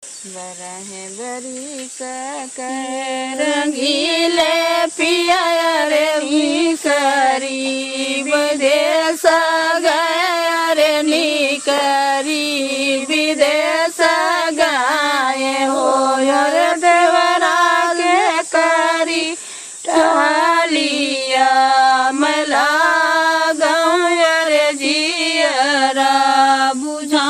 बरह बरिस रंगीले पिया रे मिसरी विदेश गए रे निकरी विदेश गाए हो रे देवरा के करी टहलिया मला गाँव रे जियरा बुझा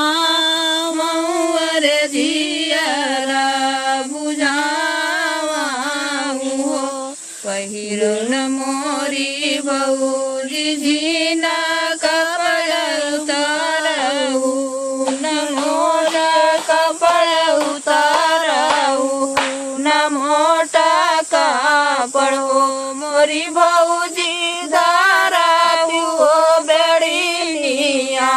पहिरन मोरी बऊजी झीना कपड़ा उतारऊ न मोटा कपड़ा उतारऊ न मोटा कापड़ हो मोरी बऊजी धारा हो बेड़िया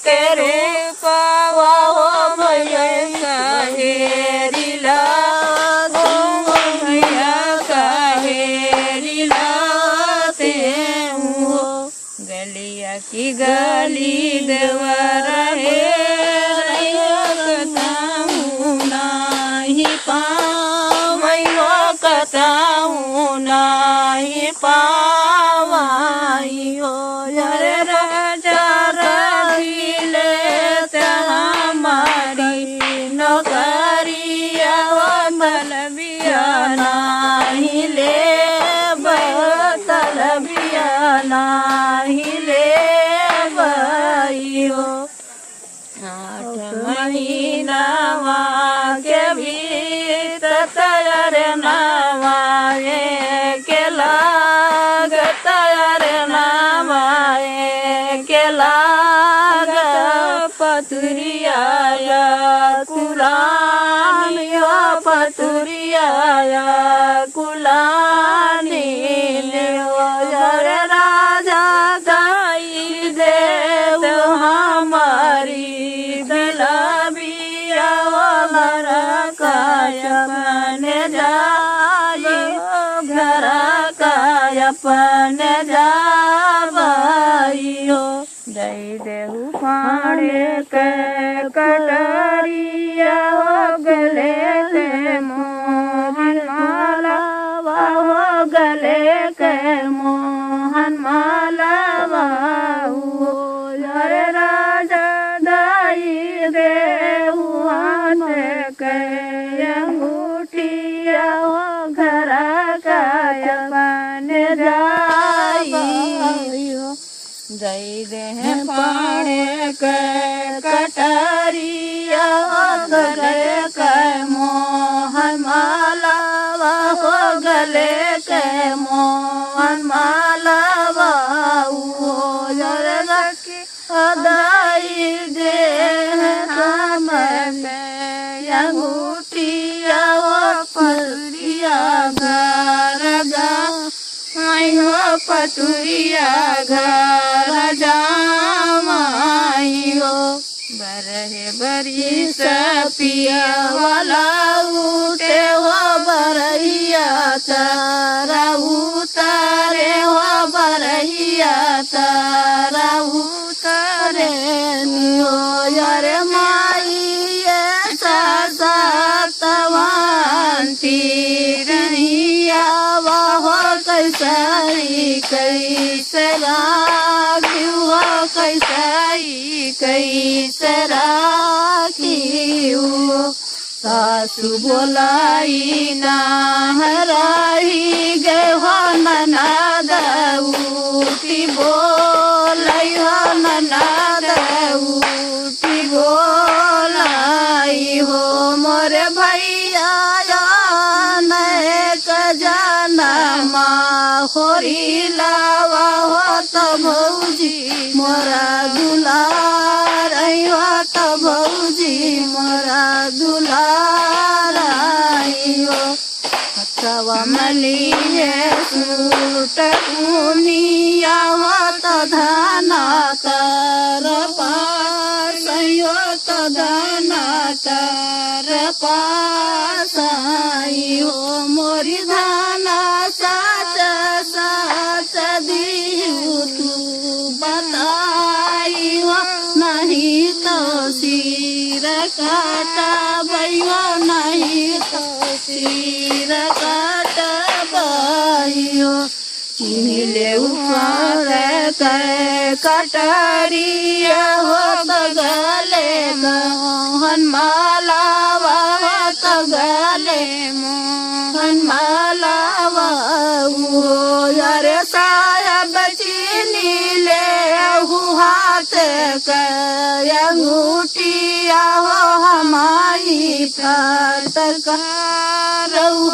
के रे पावा हो भैया हेरिला की गली देवरा है कताऊ नाही पावैयो कताऊ नाही पावाइयो रे राजा रखिले हमारी नौकरिया बलबिया नाही ले बलबिया नाही ले 8 महीना के भीतर नवाए के लाग तैयार नवाए के लाग पतुरिया कुलान यो पतुरिया कुलानी रे राजा दाई देव हमारी अपन जाबाइयो दई देहु फाड़े के कटरिया हो गले के मोहन माला हो गले के मोहन माला रे राजा दाई देहु हाथ के अंगूठिया हो घर का दई दे पाड़े के कटरिया गले के मोहन माला हो गले के मोहन माला दई दे अंगूठिया पतुरिया घर हो पतुरिया घर जामाइयो बरहे बरिस पिया वाला उठे हो बरहिया तारा उतारे हो बरहिया तारा उतारे नियो यारे माई सवांती रहिया हो कैसाई कैसरा क्यों कैसाई कैसरा क्यों सासु बोलाई ना हराई गए हो ननद उठी बोलाई हो ननद उठी बोलाई हो मोरे भैया होरी लावा हो तो भौजी मोरा दुलार हो तो भौजी मोरा दुलार हथवा मलिए सूट कुनिया हो तो धाना कर पास हो तो धाना कर पास हो मोरी धाना साच साच दियू तू बताई हो नहीं तो सिर काटा भैया सिर काट बाइयो मिले ऊपर कटरिया होत गले मोहन मालावा होत गले मोहन मालावा अरे साहब चीनी ले हाथ अंगूठिया हो हमारी फटकार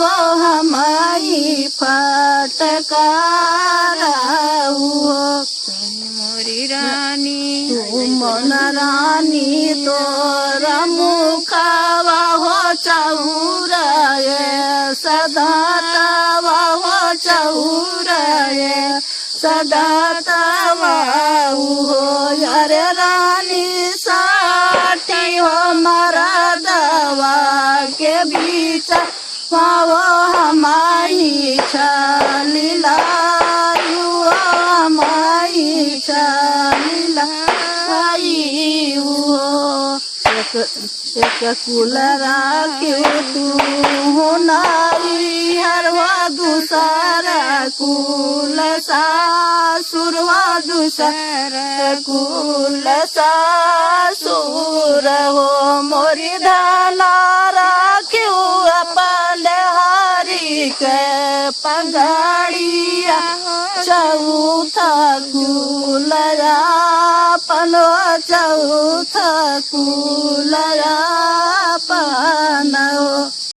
हो हमारी फटकार मोरी रानी मन रानी तोरा मुखावा हो चौराय सदा तवा हो चौराय सदा तवा हो अरे रानी साठी हो मारा दवा के बीच पाव हमारी छलीला हमारी छलीला एक कुल राख्यो तू हो नारी हरवा दूसरा कुल सासुरवा दूसरा कुल सासुर हो मोरी धाना राख्यो अपन हारी के पगड़िया चौथा कुलया पनो चौथा कुलया पनो